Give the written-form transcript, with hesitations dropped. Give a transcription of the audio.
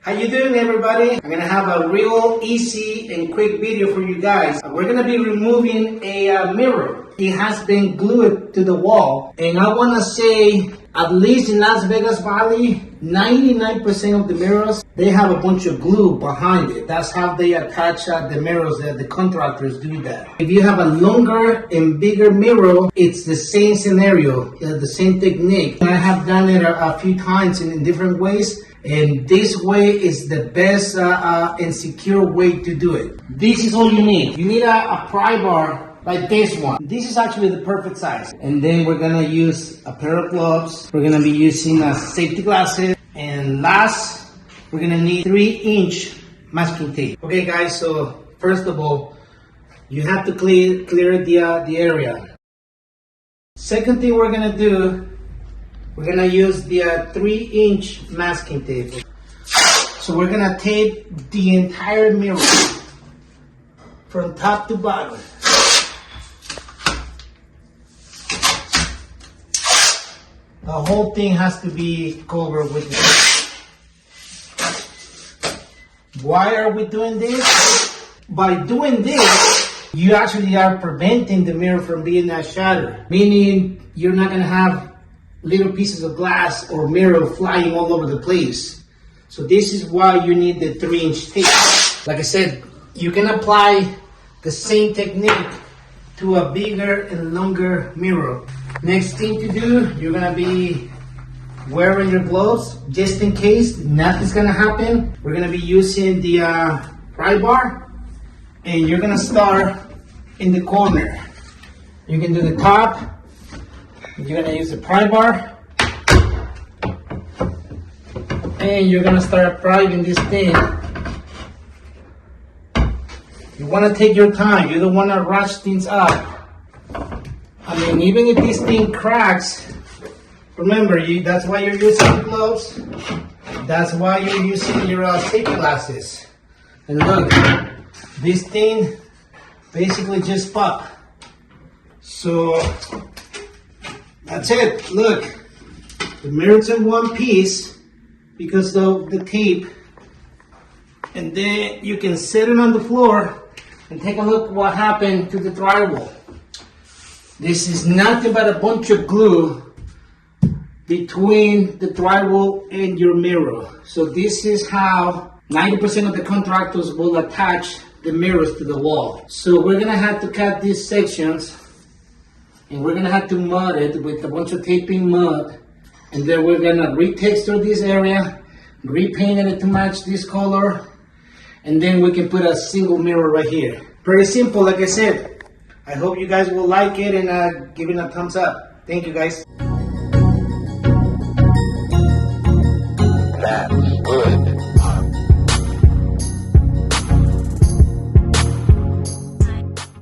How you doing, everybody? I'm gonna have a real easy and quick video for you guys. We're gonna be removing a mirror. It has been glued to the wall, and I wanna say at least in Las Vegas Valley, 99% of the mirrors, they have a bunch of glue behind it. That's how they attach the mirrors. The contractors do that. If you have a longer and bigger mirror, it's the same scenario, the same technique. I have done it a few times in different ways, and this way is the best and secure way to do it. This is all you need. You need a pry bar like this one. This is actually the perfect size. And then we're gonna use a pair of gloves. We're gonna be using safety glasses. And last, we're gonna need 3-inch masking tape. Okay guys, so first of all, you have to clear the area. Second thing we're gonna do, we're gonna use the 3-inch masking tape. So we're gonna tape the entire mirror from top to bottom. The whole thing has to be covered with this. Why are we doing this? By doing this, you actually are preventing the mirror from being shattered. Meaning you're not gonna have little pieces of glass or mirror flying all over the place. So this is why you need the 3-inch tape. Like I said, you can apply the same technique to a bigger and longer mirror. Next thing to do, you're gonna be wearing your gloves just in case nothing's gonna happen. We're gonna be using the pry bar, and you're gonna start in the corner. You can do the top. You're gonna use the pry bar, and you're gonna start prying this thing. You wanna take your time. You don't wanna rush things up. I mean, even if this thing cracks, remember, that's why you're using the gloves. That's why you're using your safety glasses. And look, this thing basically just popped. So that's it. Look, the mirror's in one piece because of the tape. And then you can set it on the floor and take a look what happened to the drywall. This is nothing but a bunch of glue between the drywall and your mirror. So this is how 90% of the contractors will attach the mirrors to the wall. So we're gonna have to cut these sections, and we're gonna have to mud it with a bunch of taping mud, and then we're gonna retexture this area, repaint it to match this color, and then we can put a single mirror right here. Pretty simple, like I said. I hope you guys will like it and give it a thumbs up. Thank you guys.